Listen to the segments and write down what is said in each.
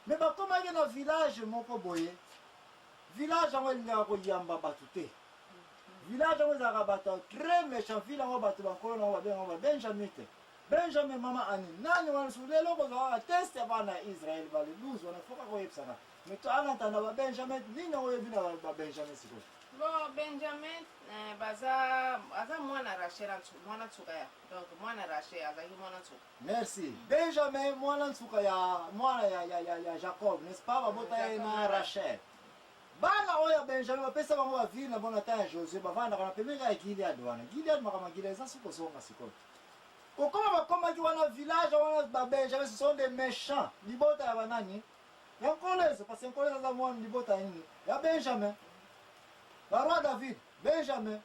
Mais bakoma ke na village moko boye. Village yango elinga koyamba bato te. Village yango ezalaka bato très méchant. Village yango bato bankolo nango babenga ba Benjamin te. Benjamin mama ani nani wana sulelo kozala test ya bana Israël bale 12 wana foka koyebisana. Mais to anatanda ba Benjamin nini oyebi na ba Benjamin siko. Bon Benjamin baza mwana Rachel mwana tsukaya. Donc mwana Rachel azaki mwana tsuka. Merci. Benjamin mwana tsuka ya mwana ya Jacob, n'est-ce pas? Babota na Rachel. Bana oya Benjamin bapesa bango ba ville na bona ta Josué bavanda kana pemeka ya Gilead wana. Gilead makama Gilead ça siko songa siko. Kokoma bakoma ki wana village wana ba Benjamin ce sont des méchants. Libota ya banani? Ya Kolese parce que Kolese za mwana libota nini? Ya Benjamin. Ba roi David, Benjamin.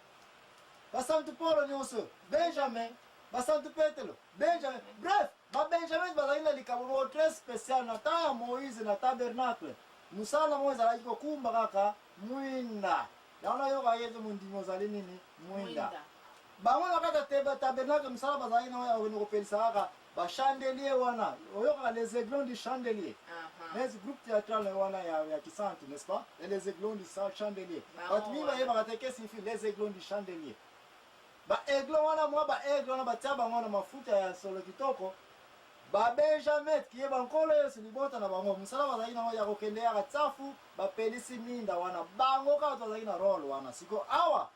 Ba Saint Paul nyonso, Benjamin. Ba Saint Petro, Benjamin. Bref, ba Benjamin bazalina likabo très spécial na ta ya Moïse na tabernacle. Musala Moïse alaki kokumba kaka mwinda. Yaona yo ka yezo mundimo zali nini? Mwinda. Bango na kata teba tabernacle musala bazalina ya weno kopelisa kaka ba chandelier wana. Oyoka les aiglons du chandelier. Les groupes théâtral wana ya kisantu, n'est-ce pas? Et les aiglons du chandelier. Batumi ba yeba kateke signifie les aiglons du chandelier. Ba aiglon wana mwa ba aiglon na bataba wana mafuta ya solo kitoko. Ba Benjamin qui est bankolo yesu libota na bango musala bazali na ya kokendea ka tsafu ba pelisi minda wana bango ka bazali na role wana siko awa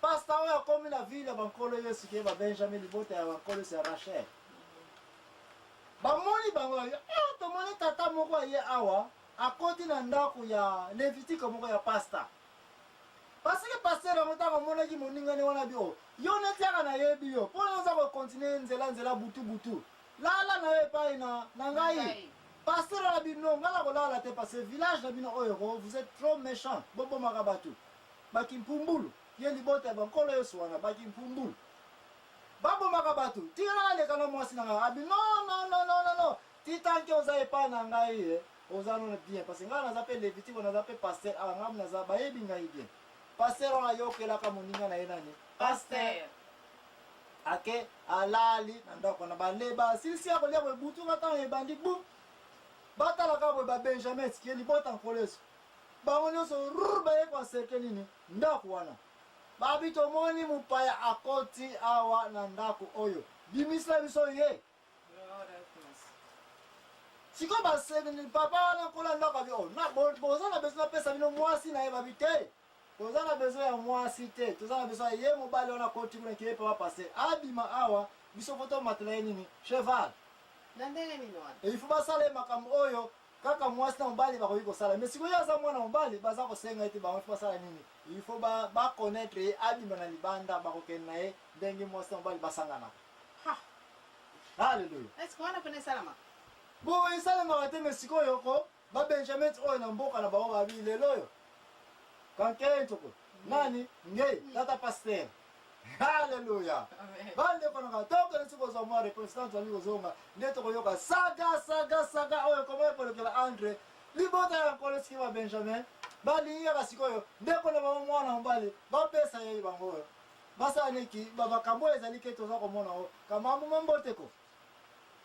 pasta oya komi na ville bankolo yesu qui est ba Benjamin libota ya bankolo ya Rachel bamoni bango to moni tata moko ye awa akoti na ndako ya Lévitique moko ya pasta parce que pasteur motaka mona ki moningane wana bio yo netiaka na yebi yo pona oza ko continuer nzela butu lala na epai na ngai pasteur la bino ngala ko lala te parce que village na bino oyo vous êtes trop méchant bobo makabatu bakimpumbulu ye libota bankolo yesu wana bakimpumbulu babo makabatu tingana le kana mwasi na ngai abi non titanke oza epai na ngai oza non bien parce que ngala na zape Lévitique na zape pasteur ngam na za bayebi ngai bien pasteur ona yokela ka moninga na yenani pasteur ake alali ndako na baleba silisi ya kolia butu kata ebandi bu batala ka ba Benjamin qui libota nkoleso bango nyonso ruba ye kwa seke nini ndako wana babito moni mupaya akoti awa na ndako oyo bimisla biso ye siko ba seke ni papa wana kola ndako bio na boza na beso na pesa bino mwasi na ye babite toza na besoin ya mwasi te toza na besoin ye mobali wana koti kuna kiye pa passer abima awa biso foto matela nini cheval ndandele minwana il faut basala makambo oyo kaka mwasi na mobali bakoyi kosala mais siko ya za mwana mobali baza kosenga ete bango basala nini il faut ba connaître abima na libanda bakokena ye ndenge mwasi na mobali basangana haleluya est-ce qu'on a connaît salama bo isala ngate mais siko yoko ba Benjamin oyo na mboka na bango babi lelo yo Kankei toko. Nani? Ngei. Tata pasteur. Hallelujah. Bande kono ka toko ntsiko za mwa representant wa ligo zonga. Neto ko yoka saga oyo komo pole kala Andre. Libota ya kole skiwa Benjamin. Bali ya kasikoyo. Ndeko na mama mwana mbali. Ba pesa yeyi bango. Basa neki baba kambo ezali keto za ko mona o. Kama mambo teko.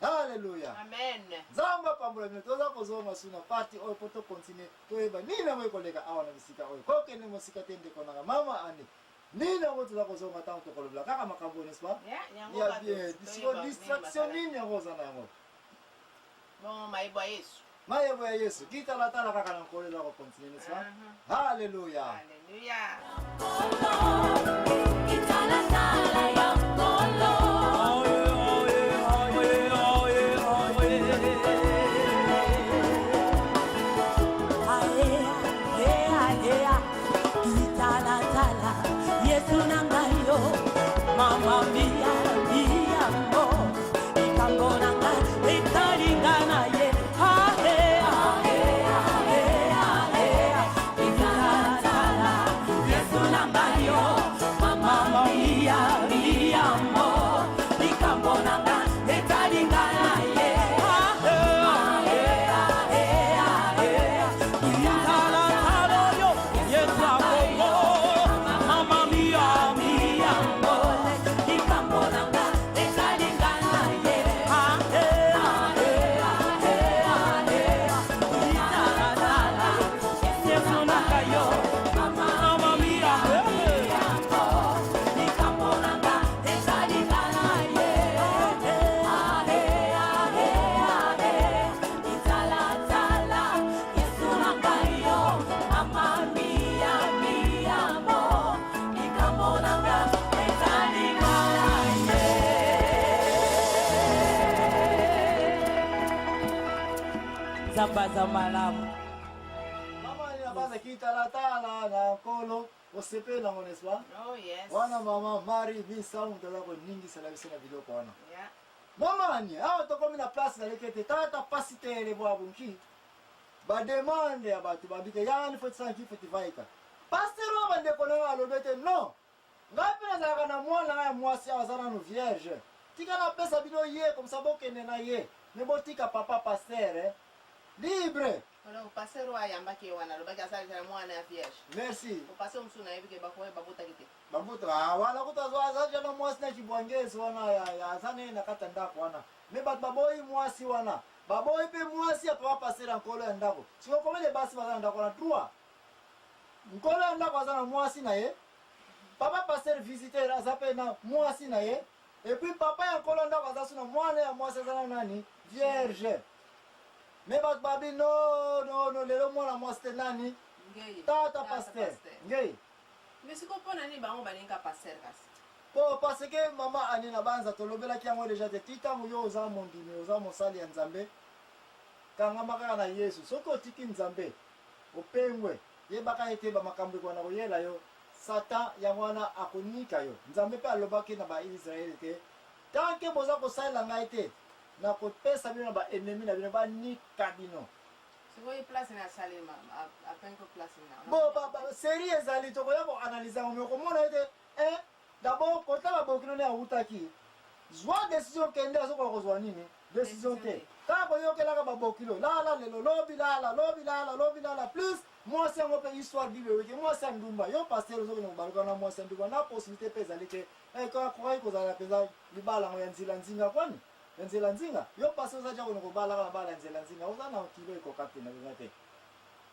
Hallelujah. Amen. Zamba pambula toza kozonga suna party oyo poto continue toyeba nina moyo koleka awa na bisika oyo koke ne mosika tende konanga mama ani nina ngo toza kozonga tango tokolola kaka makambo n'est-ce pas ya bien distraction nini ngoza na yango bon Yesu maebo ya Yesu kita la tala kaka na kolela ko continue n'est-ce pas hallelujah hallelujah kita la tala ya kolo Yesu nangayo mama mia mo ikango nanga itaringana ye Yesu nangayo mama mia zambaza malamu. Mama ni nabaza kitalatala na nkolo osepe na ngoneswa. Oh yes. Wana mama mari visa mtola ko ningi sala bisena video kwa wana. Yeah. Mama ni aho tokomi na place na lekete tata pasitere bwa bunki. Ba demande ya batu babike yani foti sanki foti vaika. Pasteur wa ndeko na alobete no. Ngapi na zaka na mwana ya mwasi awazana no vierge. Tika na pesa bino ye comme ça bokene na ye. Ne botika papa pasteur libre. Ono passer wa yambaki wana lobaki asali tena mwana ya vierge. Merci. Upase msuna hivi ke bakwe babuta kite. Babuta wala kutazwa zaje na mwasi na kibwangezi wana ya zane na kata ndako wana. Me bat baboy mwasi wana. Baboy pe mwasi ya papa pasteur nkolo ya ndako. Siko komele basi bazana ndako na trois. Nkolo ya ndako azana mwasi na ye. Papa pasteur visiteur azape na mwasi na ye. Et puis papa ya nkolo ndako azasuna mwana ya mwasi azana nani? Vierge. Me bat babi no lelo mwana mwasi nani? Ngei. Tata pasteur. Ngei. Mais siko pona ni bango balinga passer kasi. Po parce que mama anina banza tolobela ki yango déjà te titango yo oza mondimi oza mosali ya Nzambe. Kanga makaka na Yesu. Soko otiki Nzambe. Opengwe. Yebaka ete ba makambo kwa na koyela yo. Satan ya mwana akonika yo. Nzambe pe alobaki na ba Israeli te. Tanke boza kosala ngai te. Na kopesa bino na ba ennemi na bino ba nika bino. Siko i place na salima a penko place na. Bo série ezali to koya ko analyser mo ko mona ete d'abord kota ba bokino ne awutaki. Zwa décision kende aso ko kozwa nini? Décision te. Ka ko yokela ka ba bokilo. La lelo lobi la plus moi c'est un peu histoire bible que moi c'est ndumba yo pasteur zo ko baluka na moi c'est ndumba na possibilité pesa like ka ko ko za la pesa libala ngo yanzila nzinga kwani yanzila nzinga yo pasteur za jako ko bala ka bala yanzila nzinga uza na kilo iko kapina ngate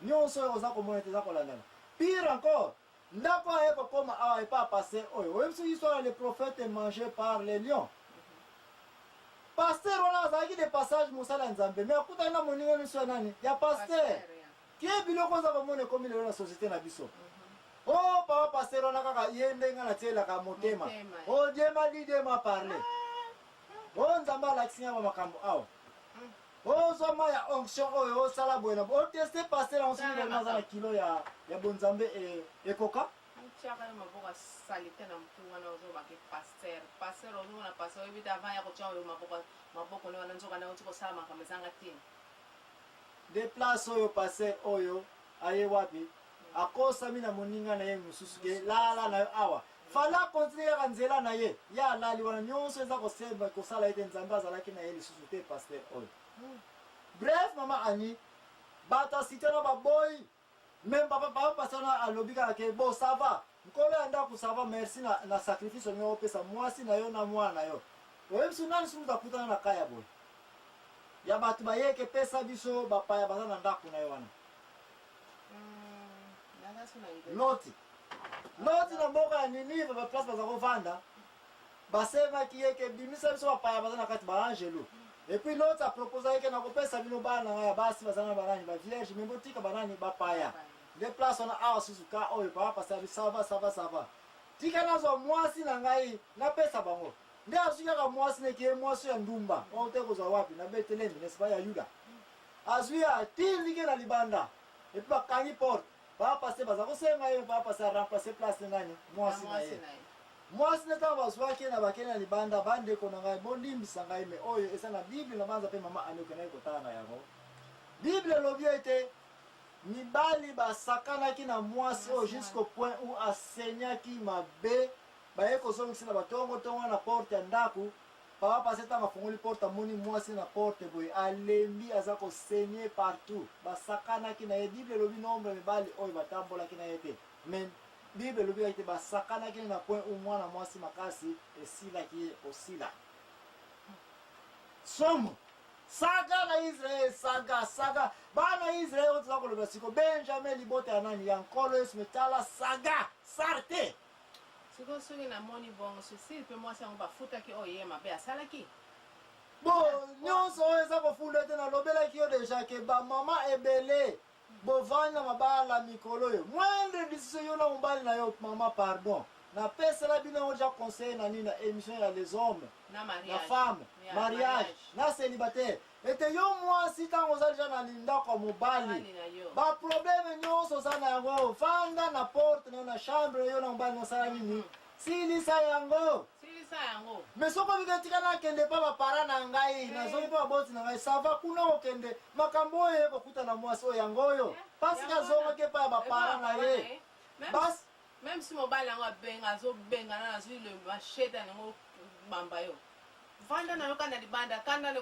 nyonso yo za ko monete za ko landana pire encore ndako ayeko koma awa pas passer oyo même si histoire les prophètes mangés par les lions. Pasteur on a zaki des passages musala nzambe mais akuta na moninga niso nani ya pasteur qui est biloko za komone comme le la société na biso. Oh papa pasteur on a kaka yende nga na tela ka motema. Oh dema li dema parler. Oh nzamba la kinya ba makambo awo. Oh soma ya onction oyo sala bwena. Oh tester pasteur on sini na za kilo ya bonzambe e koka. Chaka maboka salite na mtu wana ozo baki pasteur ozo na pasteur hivi avant ya kuchao maboko ni wananzoka na utuko sama kama zanga tini. De place oyo passer oyo aye wapi akosa mina moninga na ye mususuke lala na awa fala continuer kanzela na ye ya lali wana nyonso eza kosemba kosala ete Nzambe azalaki na ye lisusu te pasteur oyo. Bref mama ani bata sitena ba boy même papa pasteur na alobika ke bo ça va nkolo anda ku ça va merci na sacrifice nyo pesa mwasi na yo na mwana yo oyo sunani sumuta kutana na kaya boy ya batu bayeke pesa biso bapaya baza na ndako na yo wana. Loti na mboka ya Ninive ba place baza kovanda basemaki yeke bimisa biso bapaya baza na kati ba angelo et puis l'autre a proposé yeke na kopesa bino bana ya basi baza na banani ba vierge mais botika banani bapaya de place on a awa suzuka oyo papa passer ça va tika nazo mwasi na ngai na pesa bango nde azwika mwasi neke mwasi ya ndumba ote kozwa wapi na Bethlehem n'est-ce pas ya Yuda azwia tindike na libanda et puis bakangi porte papa passer baza kosenga yo papa passer remplacer place nani mwasi na ye mwasi neta bazwaki na bakena libanda bande ko na ngai bolimbisa ngai me oyo esa na Bible na banza pe mama anoke na kotana yango Bible lobi ete mibali basakanaki na mwasi oyo jusqu'au point où aseignaki mabe baye kozongisa na batongo na porte ya ndako papa passer tanga fungoli porte amoni mwasi na porte boye alembi aza kosenye partout basakanaki na ye. Bible lobi nombre mibali oyo batambolaki na ye te mais Bible lobi ete basakanaki na point où mwana mwasi makasi esilaki osila somo saga na Israel saga bana Israel otuza koloba siko Benjamin libota ya nani ya nkolo Yesu metala saga sarte siko soki na moni bongo sisi pe mwasi yango bafutaki oyo ye mabe asalaki bo nyonso oyo eza kofunda te nalobelaki yo deja ke bamama ebele bovanda mabala mikolo oyo moindre décision yo na mobali na yo mama pardon na pesa la bino oja conseil na nini na émission ya les hommes Na na mariage. femme Ya, mariage na célibataire ete yo mwasi ntango oza deja na ndako ya mobali Mobali na yo. baprobleme nyonso oza na yango vanda na porte na yo na chambre yo na mobali nosala nini silisa yango Silisa yango. mais soko bika tika nakende mpa bapara na ngai nazongi mpe baboti na ngai sava kuna okende makambo oyo ekokuta na mwasi oyo yango oyo pasi azongaki mpa ya bapara na ye basi Même si mobile yango abenga azobenga na azwi le machete yango bamba yo. Vanda na yo kana libanda kanda ne